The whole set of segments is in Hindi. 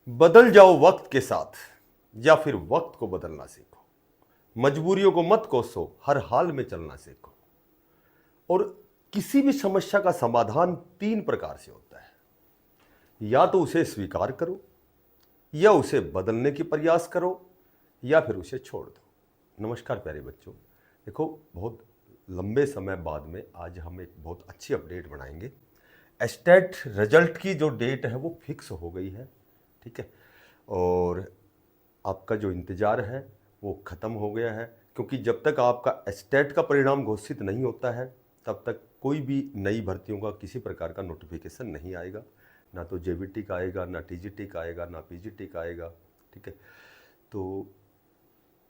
बदल जाओ वक्त के साथ या फिर वक्त को बदलना सीखो। मजबूरियों को मत कोसो, हर हाल में चलना सीखो। और किसी भी समस्या का समाधान तीन प्रकार से होता है। या तो उसे स्वीकार करो, या उसे बदलने की प्रयास करो, या फिर उसे छोड़ दो। नमस्कार प्यारे बच्चों, देखो बहुत लंबे समय बाद में आज हम एक बहुत अच्छी अपडेट बनाएंगे। एस्टेट रिजल्ट की जो डेट है वो फिक्स हो गई है, ठीक है। और आपका जो इंतज़ार है वो ख़त्म हो गया है, क्योंकि जब तक आपका एस्टेट का परिणाम घोषित नहीं होता है तब तक कोई भी नई भर्तियों का किसी प्रकार का नोटिफिकेशन नहीं आएगा। ना तो जेबीटी का आएगा, ना टीजीटी का आएगा, ना पीजीटी का आएगा, ठीक है। तो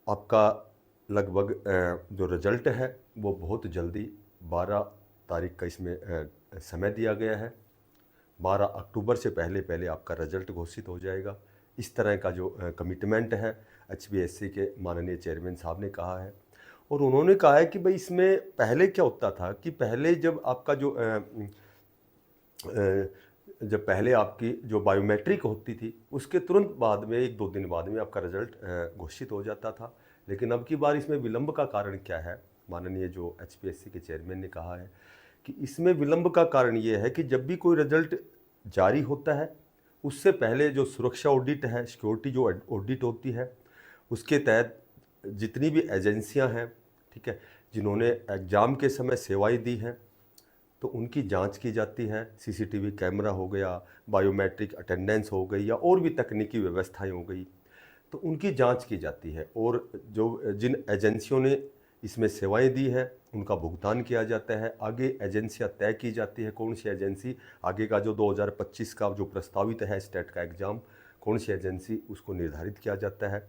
आपका लगभग जो रिज़ल्ट है वो बहुत जल्दी 12 तारीख का इसमें समय दिया गया है। 12 अक्टूबर से पहले पहले आपका रिजल्ट घोषित हो जाएगा। इस तरह का जो कमिटमेंट है एचपीएससी के माननीय चेयरमैन साहब ने कहा है। और उन्होंने कहा है कि भाई इसमें पहले क्या होता था कि पहले जब आपका जो जब पहले आपकी जो बायोमेट्रिक होती थी उसके तुरंत बाद में 1-2 दिन बाद में आपका रिजल्ट घोषित हो जाता था। लेकिन अब की बार इसमें विलंब का कारण क्या है? माननीय जो एचपीएससी के चेयरमैन ने कहा है कि इसमें विलंब का कारण ये है कि जब भी कोई रिजल्ट जारी होता है उससे पहले जो सुरक्षा ऑडिट है, सिक्योरिटी जो ऑडिट होती है, उसके तहत जितनी भी एजेंसियां हैं, ठीक है, जिन्होंने एग्ज़ाम के समय सेवाएं दी हैं तो उनकी जांच की जाती है। सीसीटीवी कैमरा हो गया, बायोमेट्रिक अटेंडेंस हो गई, या और भी तकनीकी व्यवस्थाएं हो गई, तो उनकी जांच की जाती है। और जो जिन एजेंसियों ने इसमें सेवाएं दी है उनका भुगतान किया जाता है। आगे एजेंसियां तय की जाती है कौन सी एजेंसी आगे का जो 2025 का जो प्रस्तावित है स्टेट का एग्ज़ाम, कौन सी एजेंसी उसको निर्धारित किया जाता है।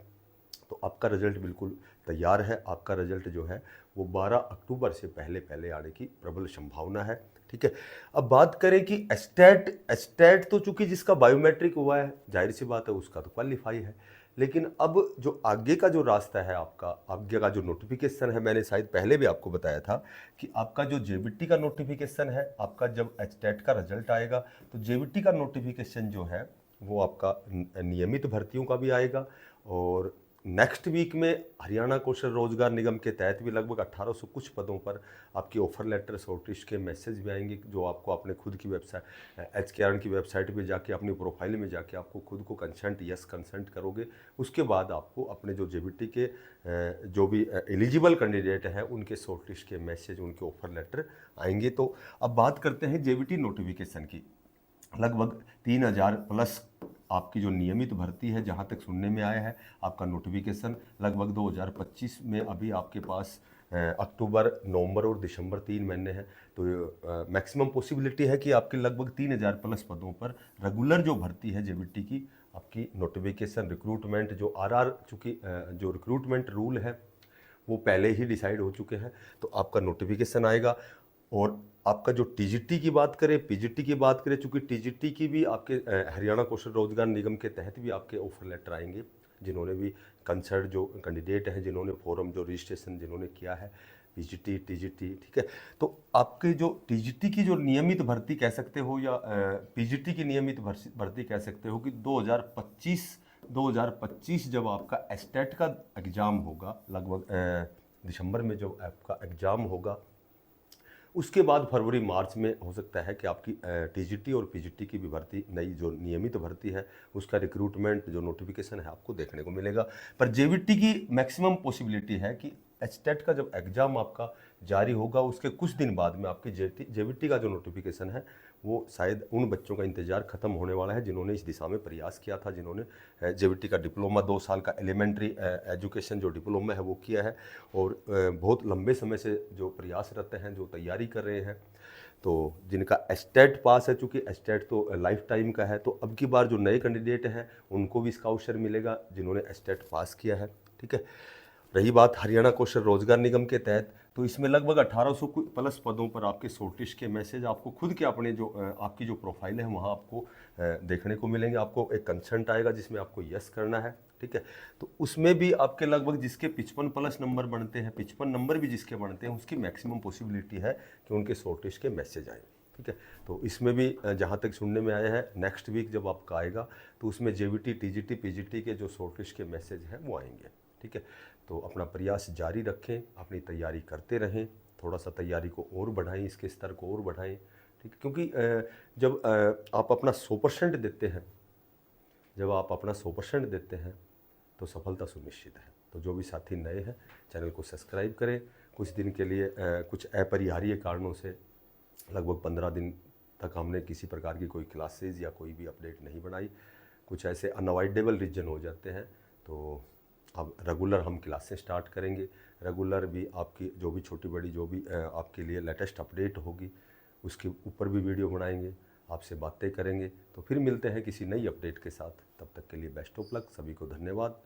तो आपका रिजल्ट बिल्कुल तैयार है। आपका रिजल्ट जो है वो 12 अक्टूबर से पहले पहले आने की प्रबल संभावना है, ठीक है। अब बात करें कि एस्टेट एस्टेट तो चूंकि जिसका बायोमेट्रिक हुआ है जाहिर सी बात है उसका तो क्वालिफाई है। लेकिन अब जो आगे का जो रास्ता है, आपका आगे का जो नोटिफिकेशन है, मैंने शायद पहले भी आपको बताया था कि आपका जो जेबीटी का नोटिफिकेशन है, आपका जब एस्टेट का रिजल्ट आएगा तो जेबीटी का नोटिफिकेशन जो है वो आपका नियमित भर्तियों का भी आएगा। और नेक्स्ट वीक में हरियाणा कौशल रोजगार निगम के तहत भी लगभग 1800 कुछ पदों पर आपकी ऑफर लेटर शॉर्टलिस्ट के मैसेज भी आएंगे, जो आपको अपने खुद की वेबसाइट एचकेआरएन की वेबसाइट पे जाके अपनी प्रोफाइल में जाके आपको खुद को कंसेंट यस कंसेंट करोगे। उसके बाद आपको अपने जो जेबीटी के जो भी एलिजिबल कैंडिडेट हैं उनके शॉर्टलिस्ट के मैसेज, उनके ऑफर लेटर आएंगे। तो अब बात करते हैं जेबीटी नोटिफिकेशन की। लगभग 3000 प्लस आपकी जो नियमित भर्ती है, जहाँ तक सुनने में आया है, आपका नोटिफिकेशन लगभग 2025 में अभी आपके पास अक्टूबर, नवंबर और दिसंबर 3 महीने हैं। तो मैक्सिमम पॉसिबिलिटी है कि आपके लगभग 3000 प्लस पदों पर रेगुलर जो भर्ती है जेबीटी की, आपकी नोटिफिकेशन रिक्रूटमेंट जो आरआर, चूँकि जो रिक्रूटमेंट रूल है वो पहले ही डिसाइड हो चुके हैं, तो आपका नोटिफिकेशन आएगा। और आपका जो टीजीटी की बात करें, पीजीटी की बात करें, चूँकि टीजीटी की भी आपके हरियाणा कौशल रोजगार निगम के तहत भी आपके ऑफर लेटर आएंगे, जिन्होंने भी कंसर्न जो कैंडिडेट हैं, जिन्होंने फॉरम जो रजिस्ट्रेशन जिन्होंने किया है पीजीटी टीजीटी, ठीक है। तो आपके जो टीजीटी की जो नियमित भर्ती कह सकते हो या पीजीटी की नियमित भर्ती कह सकते हो कि 2025 जब आपका एस्टेट का एग्ज़ाम होगा, लगभग दिसंबर में जब आपका एग्ज़ाम होगा, उसके बाद फरवरी मार्च में हो सकता है कि आपकी टीजीटी और पीजीटी की भी भर्ती, नई जो नियमित भर्ती है उसका रिक्रूटमेंट जो नोटिफिकेशन है आपको देखने को मिलेगा। पर जेबीटी की मैक्सिमम पॉसिबिलिटी है कि एचटेट का जब एग्ज़ाम आपका जारी होगा उसके कुछ दिन बाद में आपकी जेबीटी का जो नोटिफिकेशन है वो शायद उन बच्चों का इंतज़ार खत्म होने वाला है जिन्होंने इस दिशा में प्रयास किया था, जिन्होंने जेबीटी का डिप्लोमा 2 साल का एलिमेंट्री एजुकेशन जो डिप्लोमा है वो किया है और बहुत लंबे समय से जो प्रयासरत हैं, जो तैयारी कर रहे हैं। तो जिनका एस्टेट पास है, चूँकि एस्टेट तो लाइफ टाइम का है, तो अब की बार जो नए कैंडिडेट हैं उनको भी इसका अवसर मिलेगा जिन्होंने एस्टेट पास किया है, ठीक है। रही बात हरियाणा कौशल रोजगार निगम के तहत, तो इसमें लगभग 1800 प्लस पदों पर आपके शॉर्टलिस्ट के मैसेज आपको खुद के अपने जो आपकी जो प्रोफाइल है वहाँ आपको देखने को मिलेंगे। आपको एक कंसेंट आएगा जिसमें आपको यस करना है, ठीक है। तो उसमें भी आपके लगभग जिसके 55 प्लस नंबर बनते हैं, 55 नंबर भी जिसके बनते हैं, उसकी मैक्सिमम पॉसिबिलिटी है कि उनके शॉर्टलिस्ट के मैसेज आए। ठीक है। तो इसमें भी जहाँ तक सुनने में आया है नेक्स्ट वीक जब आपका आएगा तो उसमें जेवीटी, टीजीटी, पीजीटी के जो शॉर्टलिस्ट के मैसेज हैं वो आएंगे। ठीक है। तो अपना प्रयास जारी रखें, अपनी तैयारी करते रहें, थोड़ा सा तैयारी को और बढ़ाएं, इसके स्तर को और बढ़ाएं। ठीक है। क्योंकि जब आप अपना 100% देते हैं, जब आप अपना 100% देते हैं तो सफलता सुनिश्चित है। तो जो भी साथी नए हैं चैनल को सब्सक्राइब करें। कुछ दिन के लिए कुछ अपरिहार्य कारणों से लगभग 15 दिन तक हमने किसी प्रकार की कोई क्लासेज या कोई भी अपडेट नहीं बनाई। कुछ ऐसे अनअवॉइडेबल रीजन हो जाते हैं। तो अब रेगुलर हम क्लासें स्टार्ट करेंगे। रेगुलर भी आपकी जो भी छोटी बड़ी जो भी आपके लिए लेटेस्ट अपडेट होगी उसके ऊपर भी वीडियो बनाएंगे, आपसे बातें करेंगे। तो फिर मिलते हैं किसी नई अपडेट के साथ। तब तक के लिए बेस्ट ऑफ लक, सभी को धन्यवाद।